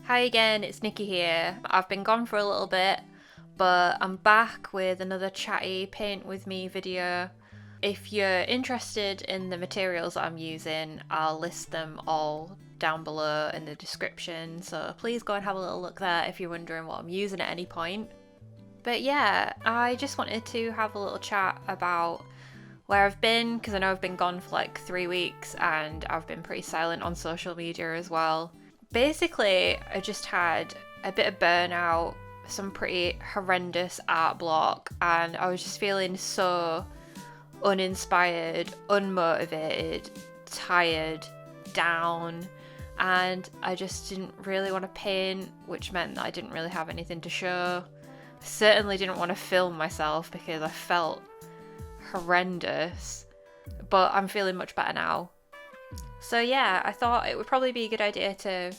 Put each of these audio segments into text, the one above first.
Hi again, it's Nikki here. I've been gone for a little bit, but I'm back with another Chatty paint with me video. If you're interested in the materials that I'm using, I'll list them all down below in the description, so please go and have a little look there if you're wondering what I'm using at any point. But yeah, I just wanted to have a little chat about where I've been, because I know I've been gone for like 3 weeks and I've been pretty silent on social media as well. Basically, I just had a bit of burnout, some pretty horrendous art block, and I was just feeling so uninspired, unmotivated, tired, down, and I just didn't really want to paint, which meant that I didn't really have anything to show. Certainly didn't want to film myself because I felt horrendous, but I'm feeling much better now. So yeah, I thought it would probably be a good idea to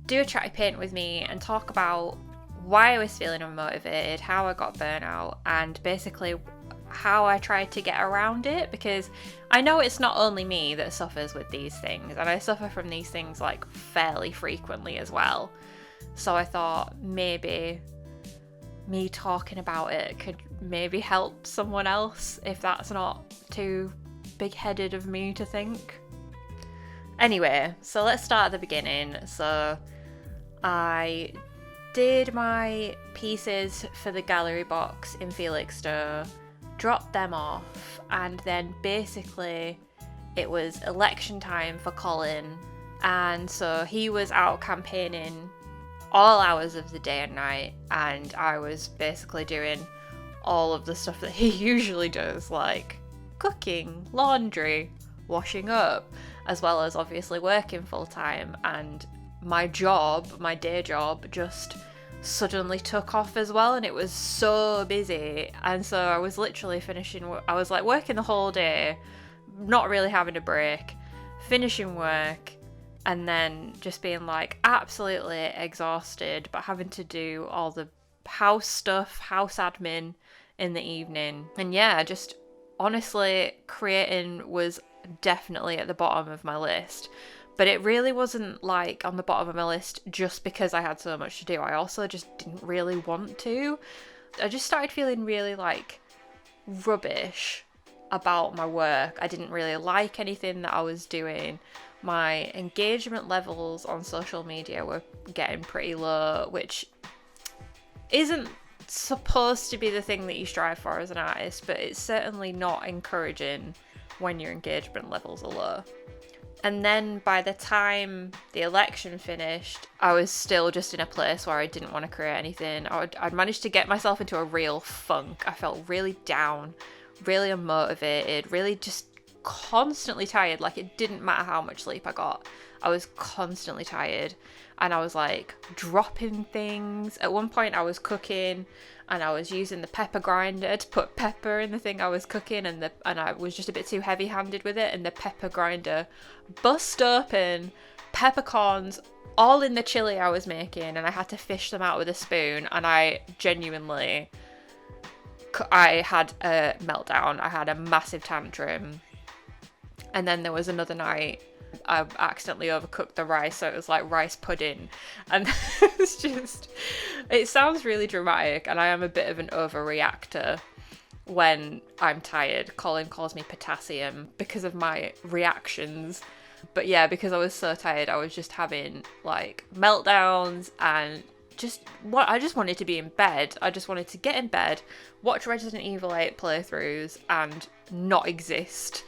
do a Chatty paint with me and talk about why I was feeling unmotivated, how I got burnout, and basically how I tried to get around it, because I know it's not only me that suffers with these things, and I suffer from these things like fairly frequently as well. So I thought maybe me talking about it could maybe help someone else, if that's not too big-headed of me to think. Anyway, so let's start at the beginning. So I did my pieces for the gallery box in Felixstowe, dropped them off, and then basically it was election time for Colin, and so he was out campaigning all hours of the day and night, and I was basically doing all of the stuff that he usually does, like cooking, laundry, washing up, as well as obviously working full time. And my day job just suddenly took off as well, and it was so busy, and so I was literally I was like working the whole day, not really having a break, finishing work, and then just being like absolutely exhausted, but having to do all the house stuff, house admin in the evening. And yeah, just honestly, creating was definitely at the bottom of my list, but it really wasn't like on the bottom of my list just because I had so much to do. I also just didn't really want to. I just started feeling really like rubbish about my work. I didn't really like anything that I was doing. My engagement levels on social media were getting pretty low, which isn't supposed to be the thing that you strive for as an artist, but it's certainly not encouraging when your engagement levels are low. And then by the time the election finished, I was still just in a place where I didn't want to create anything. I'd managed to get myself into a real funk. I felt really down, really unmotivated, really just constantly tired. Like, it didn't matter how much sleep I got, I was constantly tired, and I was like dropping things. At one point I was cooking and I was using the pepper grinder to put pepper in the thing I was cooking, and I was just a bit too heavy-handed with it, and the pepper grinder bust open, peppercorns all in the chili I was making, and I had to fish them out with a spoon, and I had a meltdown. I had a massive tantrum. And then there was another night I accidentally overcooked the rice, so it was like rice pudding, and it sounds really dramatic, and I am a bit of an overreactor when I'm tired. Colin calls me potassium because of my reactions, but yeah, because I was so tired, I was just having like meltdowns, and I just wanted to be in bed. I just wanted to get in bed, watch Resident Evil 8 playthroughs, and not exist.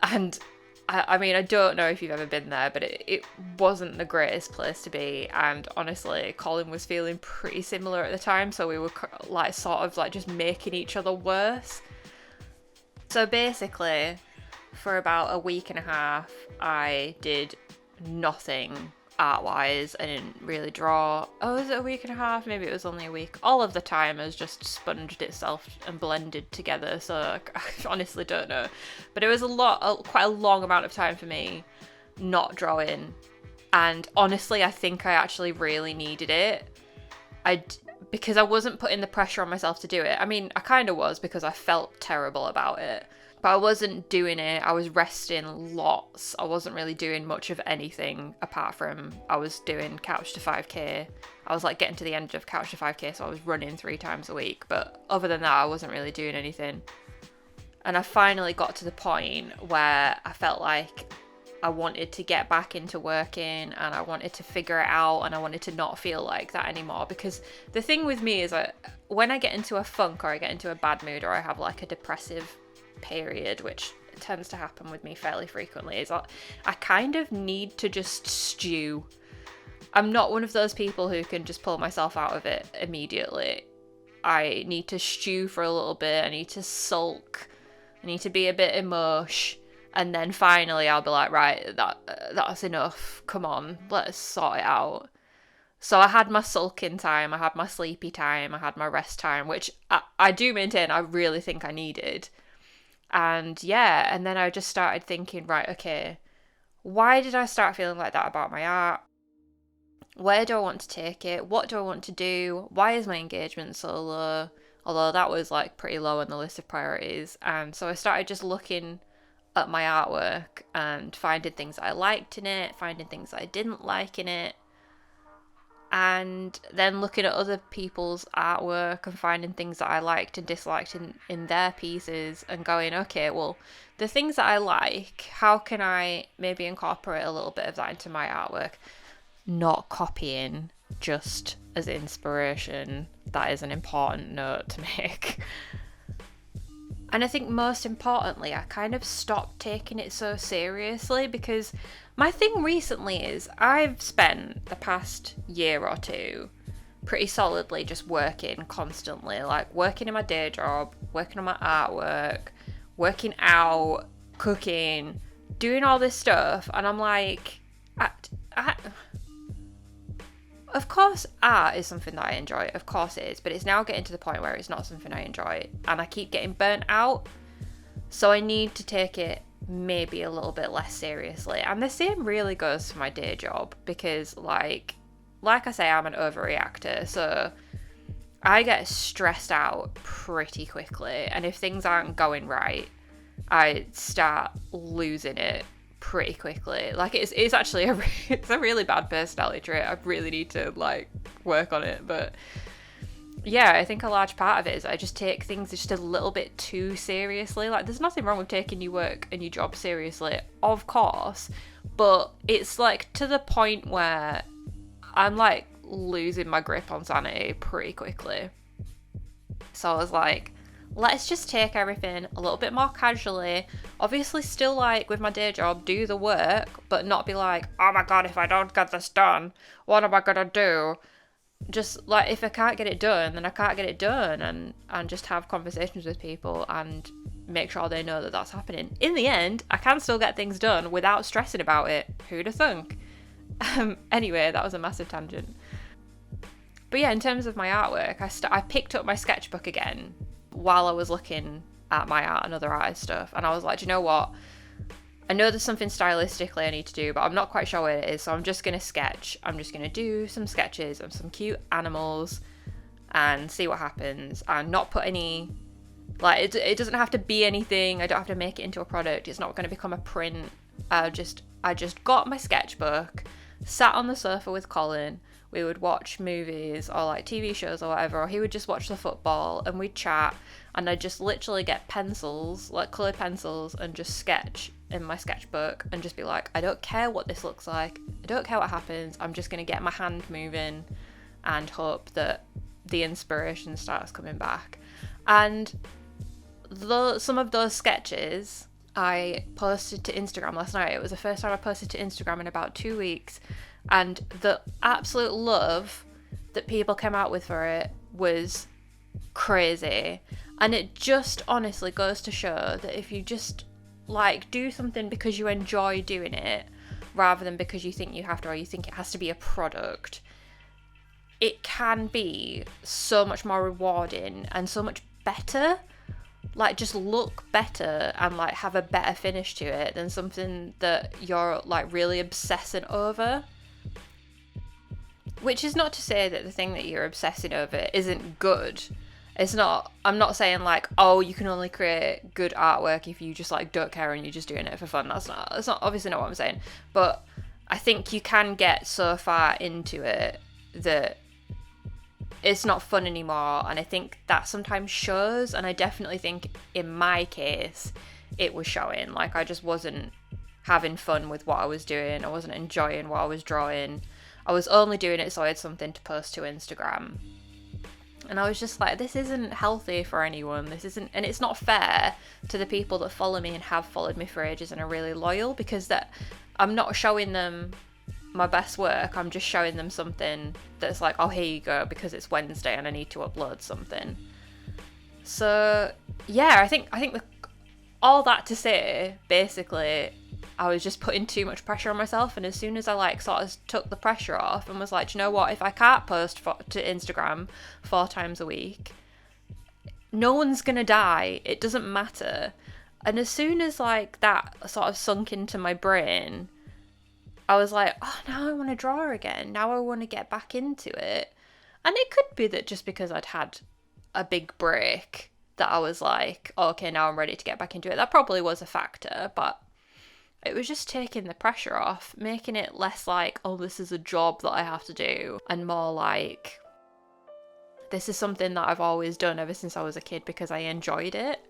And I mean, I don't know if you've ever been there, but it wasn't the greatest place to be. And honestly, Colin was feeling pretty similar at the time, so we were like sort of like just making each other worse. So basically, for about a week and a half, I did nothing art-wise. I didn't really draw. Oh, was it a week and a half? Maybe it was only a week. All of the time has just sponged itself and blended together, so I honestly don't know. But it was quite a long amount of time for me not drawing, and honestly I think I actually really needed it. Because I wasn't putting the pressure on myself to do it. I mean, I kind of was, because I felt terrible about it, But I wasn't doing it. I was resting lots. I wasn't really doing much of anything apart from I was doing couch to 5k. I was like getting to the end of couch to 5k, so I was running 3 times a week. But other than that, I wasn't really doing anything. And I finally got to the point where I felt like I wanted to get back into working and I wanted to figure it out and I wanted to not feel like that anymore. Because the thing with me is that when I get into a funk or I get into a bad mood or I have like a depressive period, which tends to happen with me fairly frequently, is I kind of need to just stew. I'm not one of those people who can just pull myself out of it immediately. I need to stew for a little bit. I need to sulk. I need to be a bit emosh, and then finally I'll be like, right, that's enough. Come on, let's sort it out. So I had my sulking time, I had my sleepy time, I had my rest time, which I do maintain I really think I needed. And yeah, and then I just started thinking, right, okay, why did I start feeling like that about my art? Where do I want to take it? What do I want to do? Why is my engagement so low? Although that was like pretty low on the list of priorities. And so I started just looking at my artwork and finding things that I liked in it, finding things that I didn't like in it, and then looking at other people's artwork and finding things that I liked and disliked in their pieces and going, okay, well, the things that I like, how can I maybe incorporate a little bit of that into my artwork? Not copying, just as inspiration. That is an important note to make. And I think most importantly, I kind of stopped taking it so seriously, because my thing recently is I've spent the past year or two pretty solidly just working constantly, like working in my day job, working on my artwork, working out, cooking, doing all this stuff. And I'm like, of course, art is something that I enjoy. Of course it is. But it's now getting to the point where it's not something I enjoy. And I keep getting burnt out. So I need to take it maybe a little bit less seriously. And the same really goes for my day job. Because like I say, I'm an overreactor. So I get stressed out pretty quickly. And if things aren't going right, I start losing it pretty quickly. Like it's actually it's a really bad personality trait. I really need to like work on it. But yeah, I think a large part of it is I just take things just a little bit too seriously. Like there's nothing wrong with taking your work and your job seriously, of course, but it's like to the point where I'm like losing my grip on sanity pretty quickly. So I was like, let's just take everything a little bit more casually. Obviously still like with my day job, do the work, but not be like, oh my god, if I don't get this done, what am I gonna do? Just like, if I can't get it done, then I can't get it done, and just have conversations with people and make sure they know that that's happening. In the end, I can still get things done without stressing about it. Who'd have thunk? Anyway, that was a massive tangent. But yeah, in terms of my artwork, I picked up my sketchbook again while I was looking at my art and other artist stuff, and I was like, do you know what? I know there's something stylistically I need to do, but I'm not quite sure what it is, so I'm just going to sketch. I'm just going to do some sketches of some cute animals and see what happens, and not put any, like, it doesn't have to be anything. I don't have to make it into a product. It's not going to become a print. I just got my sketchbook, sat on the sofa with Colin. We would watch movies or like TV shows or whatever, or he would just watch the football and we'd chat, and I'd just literally get pencils, like coloured pencils, and just sketch in my sketchbook and just be like, I don't care what this looks like, I don't care what happens, I'm just going to get my hand moving and hope that the inspiration starts coming back. And some of those sketches I posted to Instagram last night. It was the first time I posted to Instagram in about 2 weeks. And the absolute love that people came out with for it was crazy. And it just honestly goes to show that if you just like do something because you enjoy doing it, rather than because you think you have to, or you think it has to be a product, it can be so much more rewarding and so much better. Like just look better and like have a better finish to it than something that you're like really obsessing over. Which is not to say that the thing that you're obsessing over isn't good. I'm not saying like, oh, you can only create good artwork if you just like don't care and you're just doing it for fun. That's not obviously not what I'm saying. But I think you can get so far into it that it's not fun anymore, and I think that sometimes shows, and I definitely think in my case it was showing. Like, I just wasn't having fun with what I was doing. I wasn't enjoying what I was drawing. I was only doing it so I had something to post to Instagram. And I was just like, this isn't healthy for anyone. This isn't, and it's not fair to the people that follow me and have followed me for ages and are really loyal, because that I'm not showing them my best work. I'm just showing them something that's like, oh, here you go, because it's Wednesday and I need to upload something. So yeah, I think all that to say, basically, I was just putting too much pressure on myself, and as soon as I like sort of took the pressure off and was like, do you know what, if I can't post to Instagram 4 times a week, no one's gonna die, it doesn't matter. And as soon as like that sort of sunk into my brain, I was like, oh, now I want to draw again, now I want to get back into it. And it could be that just because I'd had a big break that I was like, oh, okay, now I'm ready to get back into it. That probably was a factor, but it was just taking the pressure off, making it less like, oh, this is a job that I have to do, and more like, this is something that I've always done ever since I was a kid because I enjoyed it.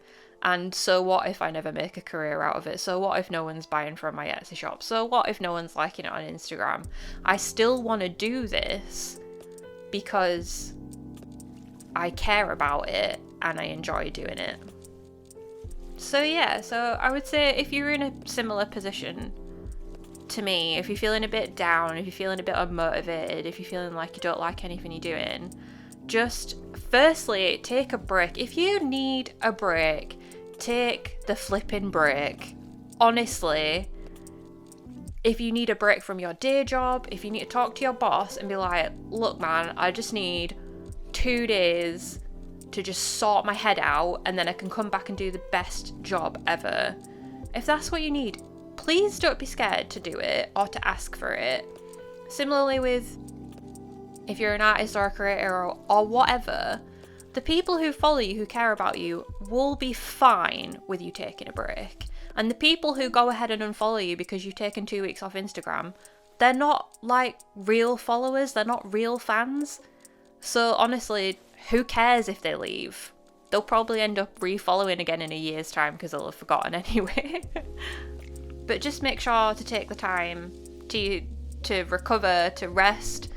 And so what if I never make a career out of it? So what if no one's buying from my Etsy shop? So what if no one's liking it on Instagram? I still want to do this because I care about it and I enjoy doing it. So yeah, so I would say if you're in a similar position to me, if you're feeling a bit down, if you're feeling a bit unmotivated, if you're feeling like you don't like anything you're doing, just firstly, take a break. If you need a break, take the flipping break. Honestly, if you need a break from your day job, if you need to talk to your boss and be like, look man, I just need 2 days to just sort my head out and then I can come back and do the best job ever. If that's what you need, please don't be scared to do it or to ask for it. Similarly with if you're an artist or a creator or whatever, the people who follow you, who care about you, will be fine with you taking a break. And the people who go ahead and unfollow you because you've taken 2 weeks off Instagram, they're not like real followers, they're not real fans. So honestly, who cares if they leave? They'll probably end up re-following again in a year's time because they'll have forgotten anyway. But just make sure to take the time to recover, to rest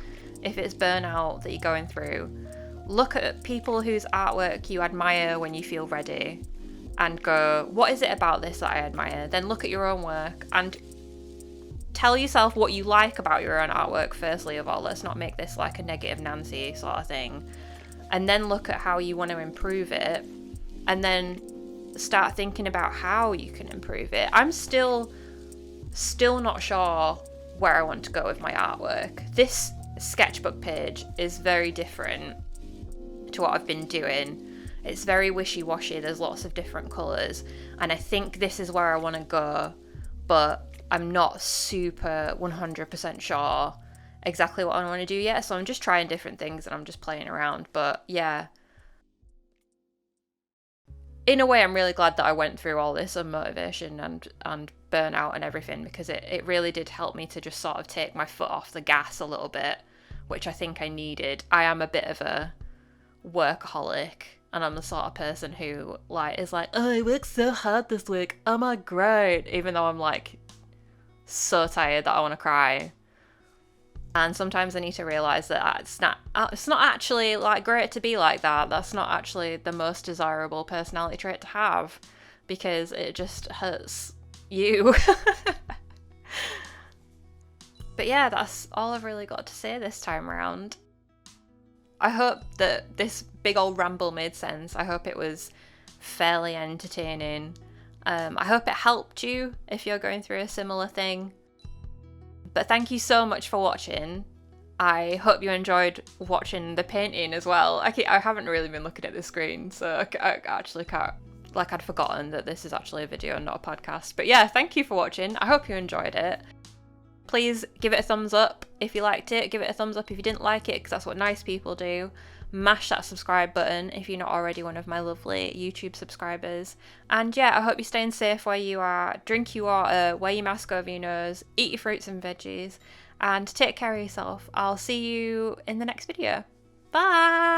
if it's burnout that you're going through. Look at people whose artwork you admire when you feel ready and go, what is it about this that I admire? Then look at your own work and tell yourself what you like about your own artwork firstly of all. Let's not make this like a negative Nancy sort of thing. And then look at how you want to improve it, and then start thinking about how you can improve it. I'm still not sure where I want to go with my artwork. This sketchbook page is very different to what I've been doing. It's very wishy-washy, there's lots of different colours, and I think this is where I want to go, but I'm not super 100% sure exactly what I want to do yet, so I'm just trying different things and I'm just playing around. But yeah, in a way I'm really glad that I went through all this unmotivation and burnout and everything, because it really did help me to just sort of take my foot off the gas a little bit, which I think I needed. I am a bit of a workaholic, and I'm the sort of person who like is like, oh, I worked so hard this week, oh my god, even though I'm like so tired that I want to cry. And sometimes I need to realise that it's not actually like great to be like that. That's not actually the most desirable personality trait to have, because it just hurts you. But yeah, that's all I've really got to say this time around. I hope that this big old ramble made sense. I hope it was fairly entertaining. I hope it helped you if you're going through a similar thing. But thank you so much for watching. I hope you enjoyed watching the painting as well. I haven't really been looking at the screen, so I actually can't, like I'd forgotten that this is actually a video and not a podcast. But yeah, thank you for watching. I hope you enjoyed it. Please give it a thumbs up if you liked it. Give it a thumbs up if you didn't like it, because that's what nice people do. mash that subscribe button if you're not already one of my lovely YouTube subscribers. And yeah, I hope you're staying safe where you are. Drink your water, wear your mask over your nose, eat your fruits and veggies, and take care of yourself. I'll see you in the next video. Bye!